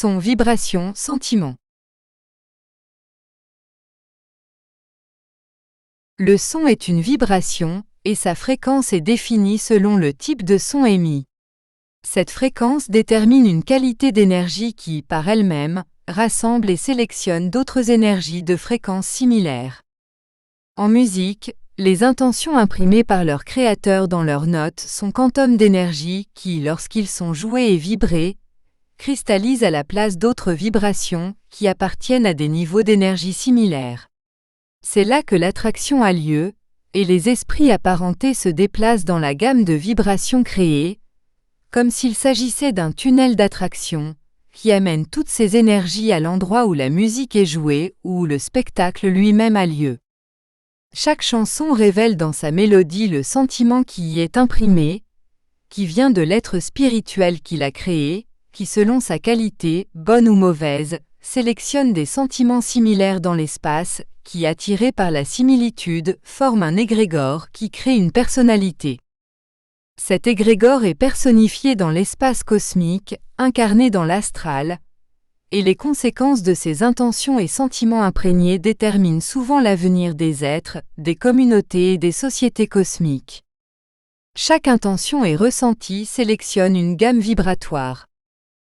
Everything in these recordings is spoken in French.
Son, vibration, sentiment. Le son est une vibration, et sa fréquence est définie selon le type de son émis. Cette fréquence détermine une qualité d'énergie qui, par elle-même, rassemble et sélectionne d'autres énergies de fréquences similaires. En musique, les intentions imprimées par leurs créateurs dans leurs notes sont quantums d'énergie qui, lorsqu'ils sont joués et vibrés, cristallisent à la place d'autres vibrations qui appartiennent à des niveaux d'énergie similaires. C'est là que l'attraction a lieu, et les esprits apparentés se déplacent dans la gamme de vibrations créées, comme s'il s'agissait d'un tunnel d'attraction, qui amène toutes ces énergies à l'endroit où la musique est jouée ou où le spectacle lui-même a lieu. Chaque chanson révèle dans sa mélodie le sentiment qui y est imprimé, qui vient de l'être spirituel qui l'a créé, qui selon sa qualité, bonne ou mauvaise, sélectionne des sentiments similaires dans l'espace, qui, attirés par la similitude, forment un égrégore qui crée une personnalité. Cet égrégore est personnifié dans l'espace cosmique, incarné dans l'astral, et les conséquences de ces intentions et sentiments imprégnés déterminent souvent l'avenir des êtres, des communautés et des sociétés cosmiques. Chaque intention et ressenti sélectionne une gamme vibratoire.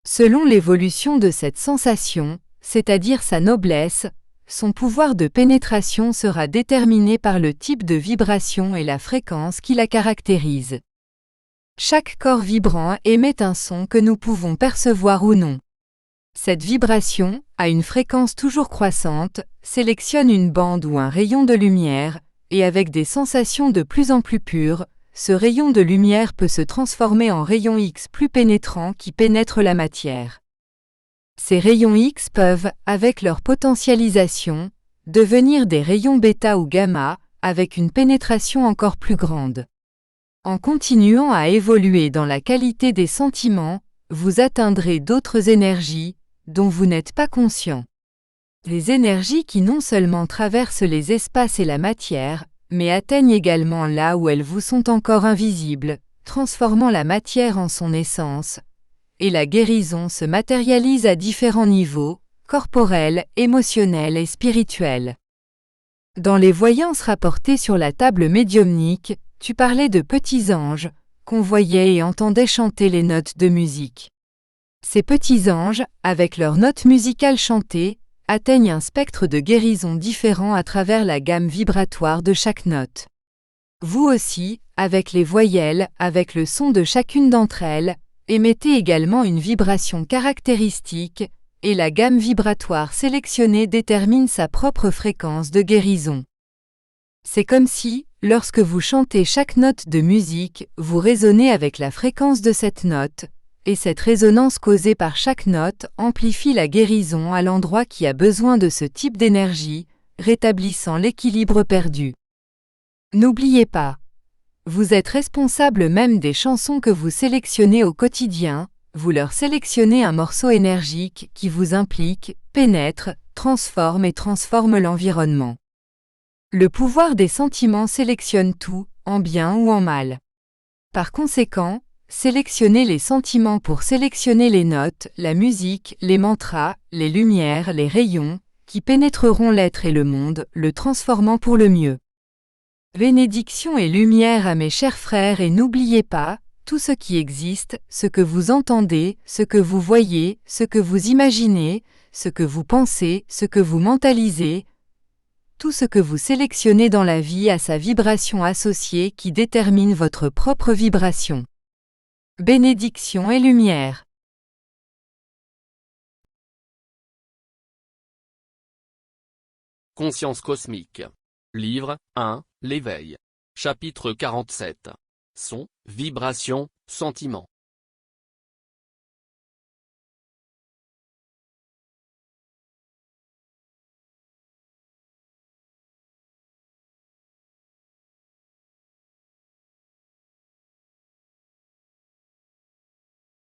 Selon l'évolution de cette sensation, c'est-à-dire sa noblesse, son pouvoir de pénétration sera déterminé par le type de vibration et la fréquence qui la caractérise. Chaque corps vibrant émet un son que nous pouvons percevoir ou non. Cette vibration, à une fréquence toujours croissante, sélectionne une bande ou un rayon de lumière, et avec des sensations de plus en plus pures, ce rayon de lumière peut se transformer en rayon X plus pénétrant qui pénètre la matière. Ces rayons X peuvent, avec leur potentialisation, devenir des rayons bêta ou gamma, avec une pénétration encore plus grande. En continuant à évoluer dans la qualité des sentiments, vous atteindrez d'autres énergies, dont vous n'êtes pas conscient. Les énergies qui non seulement traversent les espaces et la matière, mais atteignent également là où elles vous sont encore invisibles, transformant la matière en son essence, et la guérison se matérialise à différents niveaux, corporels, émotionnels et spirituels. Dans les voyances rapportées sur la table médiumnique, tu parlais de petits anges, qu'on voyait et entendait chanter les notes de musique. Ces petits anges, avec leurs notes musicales chantées, atteignent un spectre de guérison différent à travers la gamme vibratoire de chaque note. Vous aussi, avec les voyelles, avec le son de chacune d'entre elles, émettez également une vibration caractéristique, et la gamme vibratoire sélectionnée détermine sa propre fréquence de guérison. C'est comme si, lorsque vous chantez chaque note de musique, vous résonnez avec la fréquence de cette note, et cette résonance causée par chaque note amplifie la guérison à l'endroit qui a besoin de ce type d'énergie, rétablissant l'équilibre perdu. N'oubliez pas, vous êtes responsable même des chansons que vous sélectionnez au quotidien, vous leur sélectionnez un morceau énergique qui vous implique, pénètre, transforme et transforme l'environnement. Le pouvoir des sentiments sélectionne tout, en bien ou en mal. Par conséquent, sélectionnez les sentiments pour sélectionner les notes, la musique, les mantras, les lumières, les rayons, qui pénétreront l'être et le monde, le transformant pour le mieux. Bénédiction et lumière à mes chers frères et n'oubliez pas, tout ce qui existe, ce que vous entendez, ce que vous voyez, ce que vous imaginez, ce que vous pensez, ce que vous mentalisez, tout ce que vous sélectionnez dans la vie a sa vibration associée qui détermine votre propre vibration. Bénédiction et lumière. Conscience cosmique. Livre 1, L'éveil. Chapitre 47. Son, vibration, sentiment.